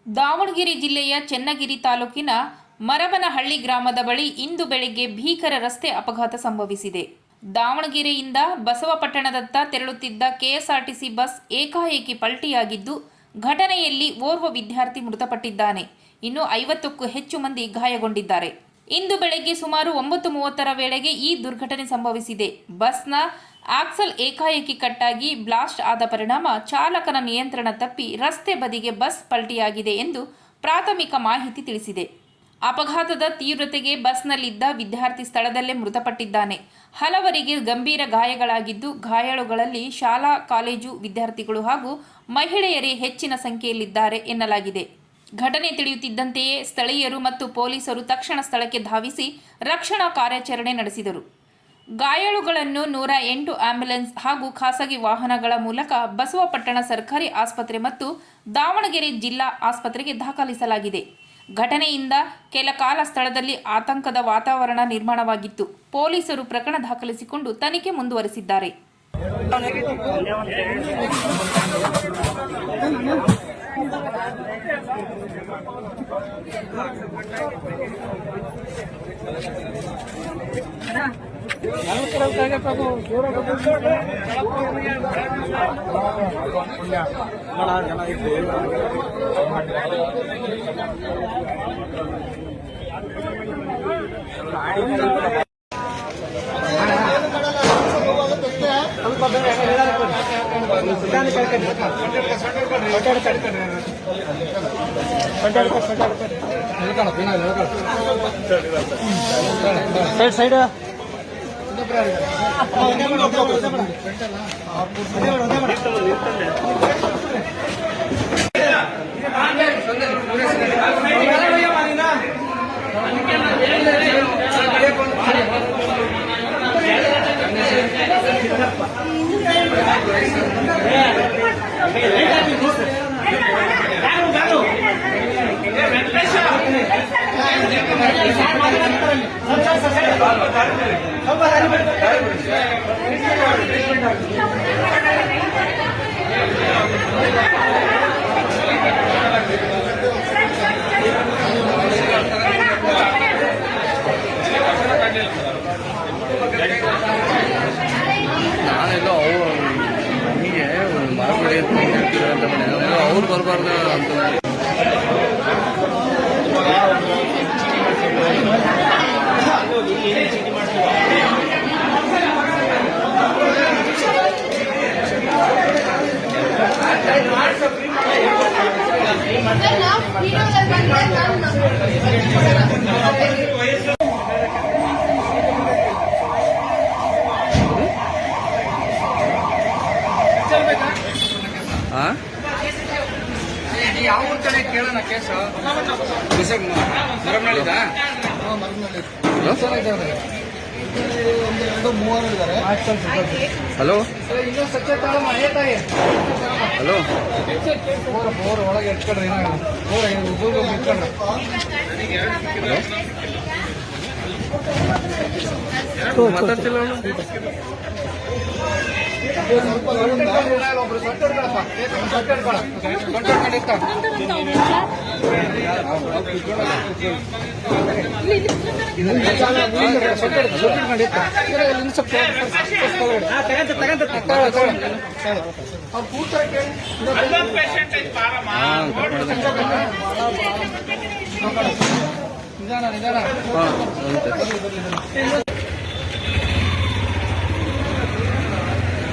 ದಾವಣಗೆರೆ ಜಿಲ್ಲೆಯ ಚೆನ್ನಗಿರಿ ತಾಲೂಕಿನ ಮರಬನಹಳ್ಳಿ ಗ್ರಾಮದ ಬಳಿ ಇಂದು ಬೆಳಗ್ಗೆ ಭೀಕರ ರಸ್ತೆ ಅಪಘಾತ ಸಂಭವಿಸಿದೆ. ದಾವಣಗೆರೆಯಿಂದ ಬಸವಪಟ್ಟಣದತ್ತ ತೆರಳುತ್ತಿದ್ದ ಕೆಎಸ್ಆರ್ಟಿಸಿ ಬಸ್ ಏಕಾಏಕಿ ಪಲ್ಟಿಯಾಗಿದ್ದು, ಘಟನೆಯಲ್ಲಿ ಓರ್ವ ವಿದ್ಯಾರ್ಥಿ ಮೃತಪಟ್ಟಿದ್ದಾನೆ. ಇನ್ನು 50ಕ್ಕೂ ಹೆಚ್ಚು ಮಂದಿ ಗಾಯಗೊಂಡಿದ್ದಾರೆ. ಇಂದು ಬೆಳಗ್ಗೆ ಸುಮಾರು 9:30ರ ವೇಳೆಗೆ ಈ ದುರ್ಘಟನೆ ಸಂಭವಿಸಿದೆ. ಬಸ್ನ ಆಕ್ಸಲ್ ಏಕಾಏಕಿ ಕಟ್ಟಾಗಿ ಬ್ಲಾಸ್ಟ್ ಆದ ಪರಿಣಾಮ ಚಾಲಕನ ನಿಯಂತ್ರಣ ತಪ್ಪಿ ರಸ್ತೆ ಬದಿಗೆ ಬಸ್ ಪಲ್ಟಿಯಾಗಿದೆ ಎಂದು ಪ್ರಾಥಮಿಕ ಮಾಹಿತಿ ತಿಳಿಸಿದೆ. ಅಪಘಾತದ ತೀವ್ರತೆಗೆ ಬಸ್ನಲ್ಲಿದ್ದ ವಿದ್ಯಾರ್ಥಿ ಸ್ಥಳದಲ್ಲೇ ಮೃತಪಟ್ಟಿದ್ದಾನೆ. ಹಲವರಿಗೆ ಗಂಭೀರ ಗಾಯಗಳಾಗಿದ್ದು, ಗಾಯಾಳುಗಳಲ್ಲಿ ಶಾಲಾ ಕಾಲೇಜು ವಿದ್ಯಾರ್ಥಿಗಳು ಹಾಗೂ ಮಹಿಳೆಯರೇ ಹೆಚ್ಚಿನ ಸಂಖ್ಯೆಯಲ್ಲಿದ್ದಾರೆ ಎನ್ನಲಾಗಿದೆ. ಘಟನೆ ತಿಳಿಯುತ್ತಿದ್ದಂತೆಯೇ ಸ್ಥಳೀಯರು ಮತ್ತು ಪೊಲೀಸರು ತಕ್ಷಣ ಸ್ಥಳಕ್ಕೆ ಧಾವಿಸಿ ರಕ್ಷಣಾ ಕಾರ್ಯಾಚರಣೆ ನಡೆಸಿದರು. ಗಾಯಾಳುಗಳನ್ನು 108 ಆಂಬ್ಯುಲೆನ್ಸ್ ಹಾಗೂ ಖಾಸಗಿ ವಾಹನಗಳ ಮೂಲಕ ಬಸವಪಟ್ಟಣ ಸರ್ಕಾರಿ ಆಸ್ಪತ್ರೆ ಮತ್ತು ದಾವಣಗೆರೆ ಜಿಲ್ಲಾ ಆಸ್ಪತ್ರೆಗೆ ದಾಖಲಿಸಲಾಗಿದೆ. ಘಟನೆಯಿಂದ ಕೆಲ ಕಾಲ ಸ್ಥಳದಲ್ಲಿ ಆತಂಕದ ವಾತಾವರಣ ನಿರ್ಮಾಣವಾಗಿತ್ತು. ಪೊಲೀಸರು ಪ್ರಕರಣ ದಾಖಲಿಸಿಕೊಂಡು ತನಿಖೆ ಮುಂದುವರೆಸಿದ್ದಾರೆ. ಸೈಡ್ ನಾನೆಲ್ಲೋ ನಮಗೆ ಮರಬೇಡಿ ಅವ್ರು ಬರಬಾರ್ದು ಅಂತ ಯಾವ ಕಡೆ ಕೇಳೋಣ ಕೇಸು ಮರಮನಳ್ಳಿದ ಹಲೋ ಇನ್ನೂ ಸ್ವಚ್ಛ ತಾಯಿ ಹಲೋ ಬೋರ್ ಒಳಗೆ ಇಟ್ಕೊಂಡ್ರೆ ಇಟ್ಕೊಂಡ್ರೆ ಮಾತಾಡ್ತಿಲ್ಲ ಒಬ್ರು ಸೊಟ್ಟ ನಿಧಾನ